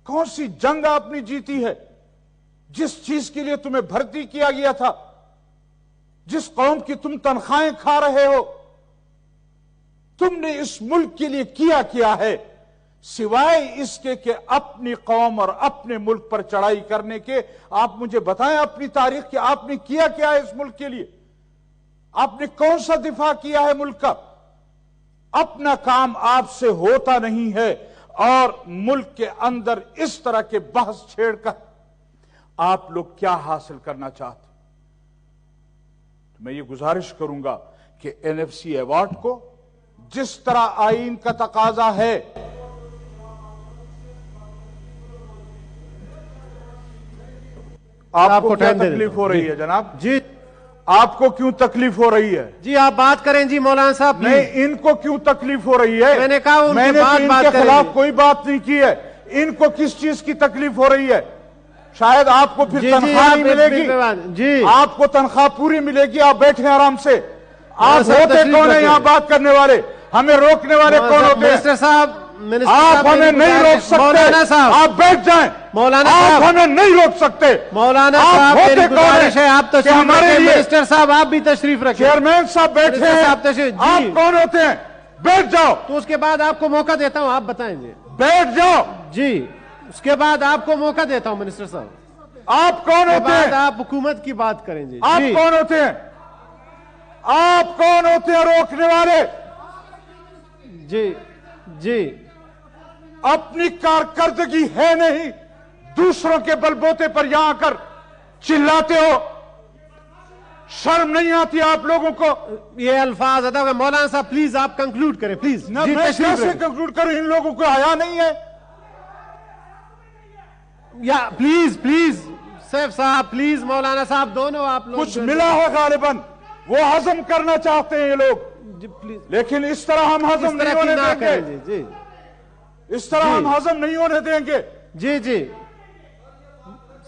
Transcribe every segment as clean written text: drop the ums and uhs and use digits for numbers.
کون سی جنگ آپ نے جیتی ہے؟ جس چیز کے لیے تمہیں بھرتی کیا گیا تھا، جس قوم کی تم تنخواہیں کھا رہے ہو، تم نے اس ملک کے لیے کیا ہے سوائے اس کے کہ اپنی قوم اور اپنے ملک پر چڑھائی کرنے کے؟ آپ مجھے بتائیں اپنی تاریخ کہ آپ نے کیا ہے اس ملک کے لیے؟ آپ نے کون سا دفاع کیا ہے ملک کا؟ اپنا کام آپ سے ہوتا نہیں ہے، اور ملک کے اندر اس طرح کے بحث چھیڑ کر آپ لوگ کیا حاصل کرنا چاہتے؟ میں یہ گزارش کروں گا کہ این ایف سی ایوارڈ کو جس طرح آئین کا تقاضا ہے، آپ کو کیا تکلیف ہو رہی ہے جناب؟ جی آپ کو کیوں تکلیف ہو رہی ہے؟ جی آپ بات کریں جی مولانا صاحب. نہیں، ان کو کیوں تکلیف ہو رہی ہے؟ میں نے کہا میں نے ان کے خلاف کوئی بات نہیں کی ہے. ان کو کس چیز کی تکلیف ہو رہی ہے؟ شاید آپ کو پھر تنخواہ نہیں ملے گی. جی آپ کو تنخواہ پوری ملے گی، آپ بیٹھیں آرام سے. آپ ہوتے کون ہیں یہاں بات کرنے والے؟ ہمیں روکنے والے کون ہوتے ہیں؟ منسٹر صاحب، آپ ہمیں نہیں روک سکتے. مولانا صاحب آپ بیٹھ جائیں. مولانا آپ صاحب ہمیں نہیں روک سکتے. مولانا صاحب میری گزارش ہے آپ تشریف رکھیں. منسٹر صاحب آپ بھی تشریف رکھیں. چیئرمین صاحب بیٹھے ہیں. آپ کون ہوتے ہیں؟ بیٹھ جاؤ. تو اس کے بعد آپ کو موقع دیتا ہوں، آپ بتائیں جی. بیٹھ جاؤ. جی اس کے بعد آپ کو موقع دیتا ہوں منسٹر صاحب. آپ کون ہوتے ہیں؟ آپ حکومت کی بات کریں جی. آپ کون ہوتے ہیں؟ آپ کون ہوتے ہیں روکنے والے؟ جی جی اپنی کارکردگی ہے نہیں، دوسروں کے بلبوتے پر یہاں کر چلاتے ہو. شرم نہیں آتی آپ لوگوں کو؟ یہ الفاظ ادا ہوگا. مولانا صاحب پلیز آپ کنکلوڈ کریں پلیز. میں کیسے کنکلوڈ کروں؟ ان لوگوں کو حیا نہیں ہے. یا پلیز سیف صاحب پلیز، مولانا صاحب دونوں آپ لوگ کچھ ملا ہے غالباً، وہ ہضم کرنا چاہتے ہیں یہ لوگ، لیکن اس طرح ہم ہضم نہیں ہونے دیں گے. جی اس طرح ہم ہضم نہیں ہونے دیں گے. جی جی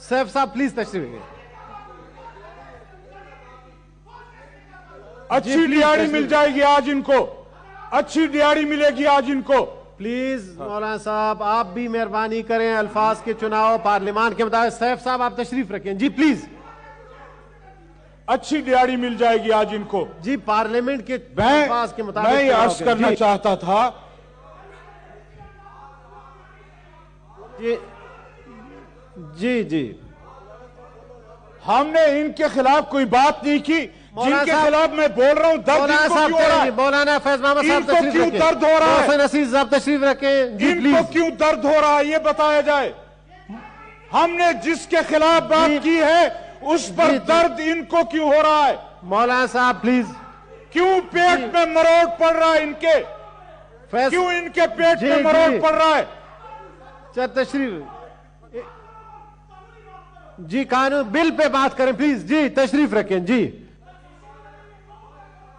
سیف صاحب پلیز تشریف رکھیں. اچھی دیہڑی مل جائے گی آج ان کو، اچھی دیہڑی ملے گی آج ان کو. پلیز مولانا صاحب آپ بھی مہربانی کریں، الفاظ کے چناؤ پارلیمان کے مطابق. سیف صاحب آپ تشریف رکھیں جی پلیز. اچھی دیہڑی مل جائے گی آج ان کو. جی پارلیمنٹ کے الفاظ کے مطابق میں یہ عرض کرنا چاہتا تھا. جی جی ہم نے ان کے خلاف کوئی بات نہیں کی. جن کے خلاف میں بول رہا ہوں درد ان کو کیوں ہو رہا ہے؟ مولانا فیض محمد صاحب ان کو کیوں درد ہو رہا ہے؟ محسن عزیز صاحب تشریف رکھیں. ان کو کیوں درد ہو رہا ہے یہ بتایا جائے. ہم نے جس کے خلاف بات کی ہے اس پر درد ان کو کیوں ہو رہا ہے؟ مولانا صاحب پلیز. کیوں پیٹ میں مروڑ پڑ رہا ہے ان کے؟ کیوں ان کے پیٹ میں مروڑ پڑ رہا ہے؟ تشریف جی قانون بل پہ بات کریں پلیز. جی تشریف رکھیں. جی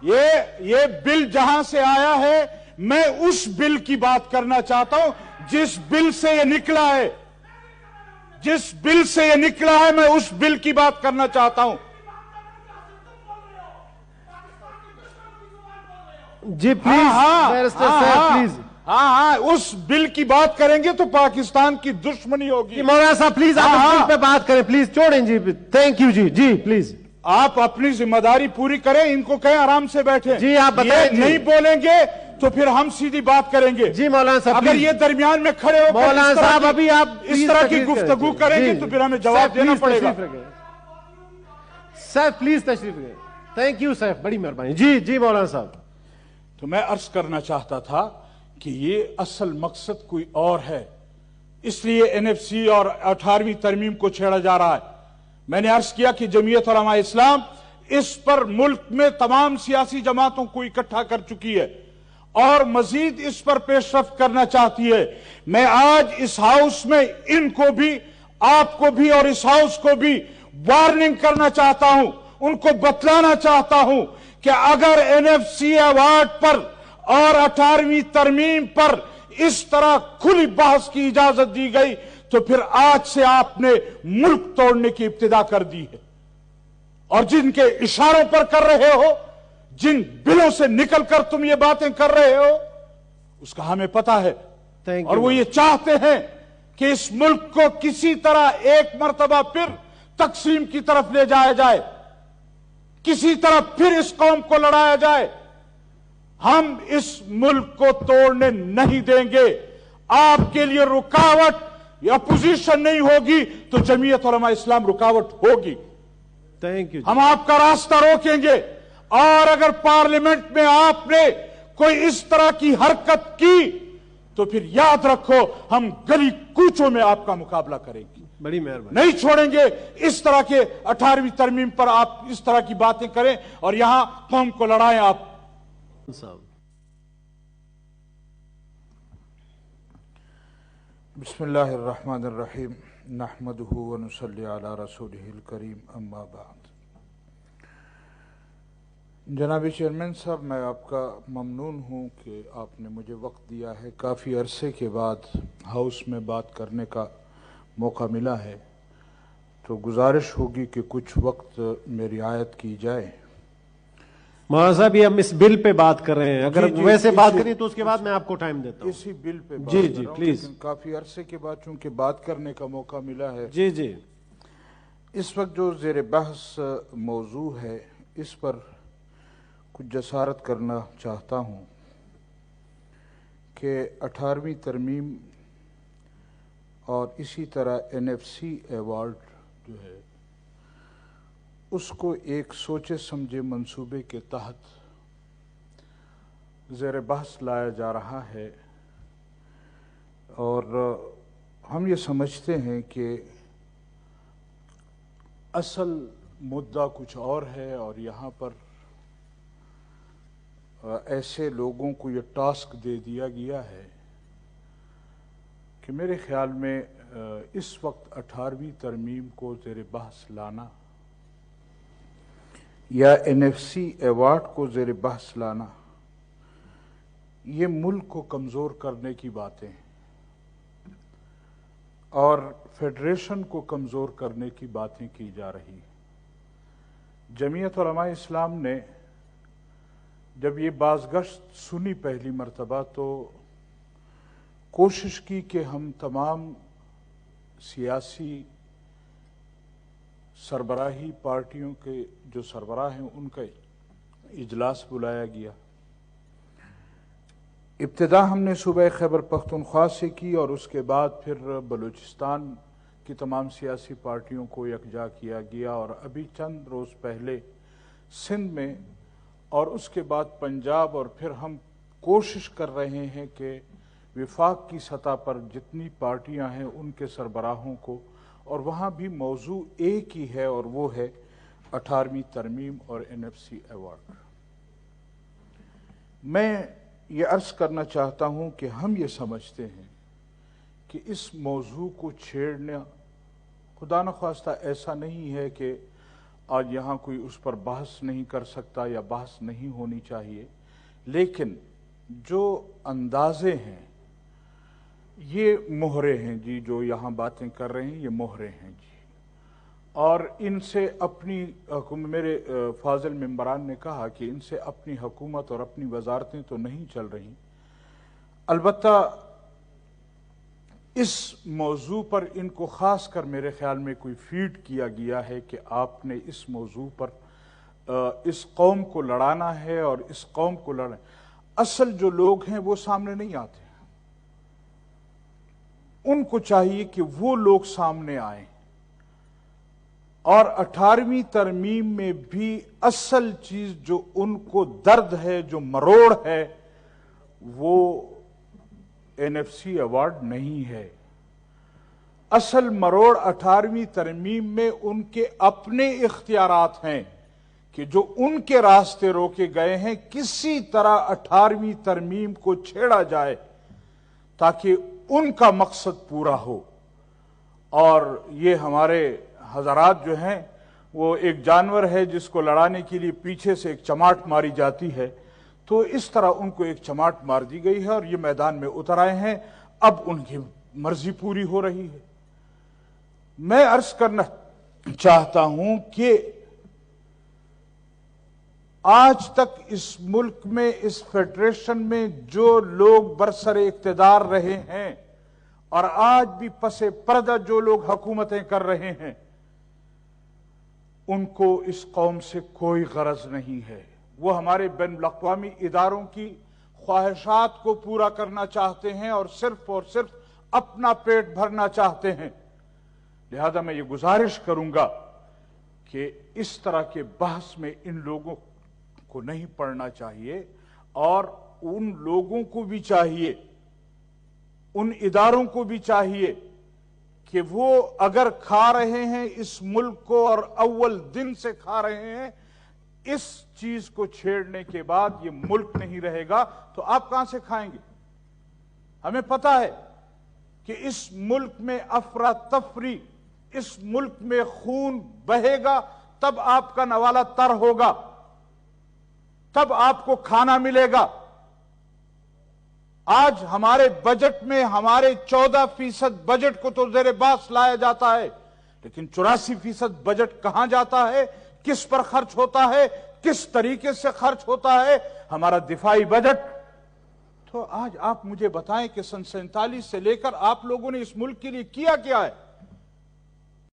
یہ بل جہاں سے آیا ہے میں اس بل کی بات کرنا چاہتا ہوں جس بل سے یہ نکلا ہے. جس بل سے یہ نکلا ہے میں اس بل کی بات کرنا چاہتا ہوں. جی پلیز پلیز. ہاں اس بل کی بات کریں گے تو پاکستان کی دشمنی ہوگی. مولانا صاحب پلیز آپ اس بل پہ بات کریں پلیز. چھوڑیں جی. Thank you. جی پلیز آپ اپنی ذمہ داری پوری کریں. ان کو کہیں آرام سے بیٹھیں. جی آپ بتائیں. نہیں بولیں گے تو پھر ہم سیدھی بات کریں گے. جی مولانا صاحب اگر یہ درمیان میں کھڑے ہو مولانا صاحب ابھی آپ اس طرح کی گفتگو کریں گے تو پھر ہمیں جواب دینا پڑے گا. سیف پلیز تشریف رکھیں. تھینک یو سیف، بڑی مہربانی. جی مولانا صاحب. تو میں عرض کرنا چاہتا تھا کہ یہ اصل مقصد کوئی اور ہے، اس لیے این ایف سی اور 18ویں ترمیم کو چھیڑا جا رہا ہے. میں نے عرض کیا کہ جمعیت علماء اسلام اس پر ملک میں تمام سیاسی جماعتوں کو اکٹھا کر چکی ہے اور مزید اس پر پیش رفت کرنا چاہتی ہے. میں آج اس ہاؤس میں ان کو بھی، آپ کو بھی اور اس ہاؤس کو بھی وارننگ کرنا چاہتا ہوں، ان کو بتلانا چاہتا ہوں کہ اگر این ایف سی ایوارڈ پر اور 18ویں ترمیم پر اس طرح کھلی بحث کی اجازت دی گئی تو پھر آج سے آپ نے ملک توڑنے کی ابتدا کر دی ہے. اور جن کے اشاروں پر کر رہے ہو، جن بلوں سے نکل کر تم یہ باتیں کر رہے ہو، اس کا ہمیں پتا ہے. اور وہ یہ چاہتے ہیں کہ اس ملک کو کسی طرح ایک مرتبہ پھر تقسیم کی طرف لے جایا جائے، کسی طرح پھر اس قوم کو لڑایا جائے، ہم اس ملک کو توڑنے نہیں دیں گے۔ آپ کے لیے رکاوٹ یا اپوزیشن نہیں ہوگی تو جمعیت علماء اسلام رکاوٹ ہوگی۔ Thank you. ہم آپ کا راستہ روکیں گے، اور اگر پارلیمنٹ میں آپ نے کوئی اس طرح کی حرکت کی تو پھر یاد رکھو ہم گلی کوچوں میں آپ کا مقابلہ کریں گے، بڑی مہربانی۔ نہیں چھوڑیں گے۔ اس طرح کے 18ویں ترمیم پر آپ اس طرح کی باتیں کریں اور یہاں قوم کو لڑائیں آپ۔ بسم اللہ الرحمن الرحیم، نحمدہ ونصلی علی رسولہ الکریم، اما بعد۔ جناب چیئرمین صاحب، میں آپ کا ممنون ہوں کہ آپ نے مجھے وقت دیا ہے۔ کافی عرصے کے بعد ہاؤس میں بات کرنے کا موقع ملا ہے، تو گزارش ہوگی کہ کچھ وقت میری رعایت کی جائے۔ مولانا صاحب، یہ ہم اس بل پہ بات کر رہے ہیں، اگر جی ویسے بات کریں تو اس کے بعد میں آپ کو ٹائم دیتا ہوں۔ اسی بل پہ بات جی کر جی رہا ہوں، پلیز۔ لیکن کافی عرصے کے بعد چونکہ بات کرنے کا موقع ملا ہے، جی جی۔ اس وقت جو زیر بحث موضوع ہے اس پر کچھ جسارت کرنا چاہتا ہوں کہ 18ویں ترمیم اور اسی طرح NFC ایوارڈ جو ہے اس کو ایک سوچے سمجھے منصوبے کے تحت زیر بحث لایا جا رہا ہے، اور ہم یہ سمجھتے ہیں کہ اصل مدعا کچھ اور ہے، اور یہاں پر ایسے لوگوں کو یہ ٹاسک دے دیا گیا ہے کہ میرے خیال میں اس وقت 18ویں ترمیم کو زیر بحث لانا یا NFC ایوارڈ کو زیر بحث لانا یہ ملک کو کمزور کرنے کی باتیں ہیں اور فیڈریشن کو کمزور کرنے کی باتیں کی جا رہی ہیں۔ جمعیت علماء اسلام نے جب یہ بازگشت سنی پہلی مرتبہ تو کوشش کی کہ ہم تمام سیاسی سربراہی پارٹیوں کے جو سربراہ ہیں ان کا اجلاس بلایا گیا۔ ابتدا ہم نے صوبہ خیبر پختونخوا سے کی، اور اس کے بعد پھر بلوچستان کی تمام سیاسی پارٹیوں کو یکجا کیا گیا، اور ابھی چند روز پہلے سندھ میں، اور اس کے بعد پنجاب، اور پھر ہم کوشش کر رہے ہیں کہ وفاق کی سطح پر جتنی پارٹیاں ہیں ان کے سربراہوں کو، اور وہاں بھی موضوع ایک ہی ہے، اور وہ ہے 18ویں ترمیم اور NFC ایوارڈ۔ میں یہ عرض کرنا چاہتا ہوں کہ ہم یہ سمجھتے ہیں کہ اس موضوع کو چھیڑنا خدا نخواستہ ایسا نہیں ہے کہ آج یہاں کوئی اس پر بحث نہیں کر سکتا یا بحث نہیں ہونی چاہیے، لیکن جو اندازے ہیں یہ مہرے ہیں جی، جو یہاں باتیں کر رہے ہیں یہ مہرے ہیں جی، اور ان سے اپنی میرے فاضل ممبران نے کہا کہ ان سے اپنی حکومت اور اپنی وزارتیں تو نہیں چل رہی۔ البتہ اس موضوع پر ان کو خاص کر میرے خیال میں کوئی فیڈ کیا گیا ہے کہ آپ نے اس موضوع پر اس قوم کو لڑانا ہے، اور اس قوم کو لڑنا۔ اصل جو لوگ ہیں وہ سامنے نہیں آتے، ان کو چاہیے کہ وہ لوگ سامنے آئیں، اور 18ویں ترمیم میں بھی اصل چیز جو ان کو درد ہے، جو مروڑ ہے، وہ NFC ایوارڈ نہیں ہے۔ اصل مروڑ 18ویں ترمیم میں ان کے اپنے اختیارات ہیں کہ جو ان کے راستے روکے گئے ہیں، کسی طرح 18ویں ترمیم کو چھیڑا جائے تاکہ ان کا مقصد پورا ہو۔ اور یہ ہمارے حضرات جو ہیں وہ ایک جانور ہے جس کو لڑانے کے لیے پیچھے سے ایک چماٹ ماری جاتی ہے، تو اس طرح ان کو ایک چماٹ مار دی گئی ہے اور یہ میدان میں اتر آئے ہیں، اب ان کی مرضی پوری ہو رہی ہے۔ میں عرض کرنا چاہتا ہوں کہ آج تک اس ملک میں، اس فیڈریشن میں جو لوگ برسر اقتدار رہے ہیں اور آج بھی پسے پردہ جو لوگ حکومتیں کر رہے ہیں ان کو اس قوم سے کوئی غرض نہیں ہے. وہ ہمارے بین الاقوامی اداروں کی خواہشات کو پورا کرنا چاہتے ہیں اور صرف اپنا پیٹ بھرنا چاہتے ہیں. لہذا میں یہ گزارش کروں گا کہ اس طرح کے بحث میں ان لوگوں کو نہیں پڑنا چاہیے، اور ان لوگوں کو بھی چاہیے، ان اداروں کو بھی چاہیے کہ وہ اگر کھا رہے ہیں اس ملک کو اور اول دن سے کھا رہے ہیں، اس چیز کو چھیڑنے کے بعد یہ ملک نہیں رہے گا تو آپ کہاں سے کھائیں گے؟ ہمیں پتا ہے کہ اس ملک میں افراتفری، اس ملک میں خون بہے گا تب آپ کا نوالہ تر ہوگا، تب آپ کو کھانا ملے گا. آج ہمارے بجٹ میں ہمارے 14% بجٹ کو تو زیر باس لایا جاتا ہے، لیکن 84% بجٹ کہاں جاتا ہے، کس پر خرچ ہوتا ہے، کس طریقے سے خرچ ہوتا ہے ہمارا دفاعی بجٹ. تو آج آپ مجھے بتائیں کہ سن 47 سے لے کر آپ لوگوں نے اس ملک کے لیے کیا ہے؟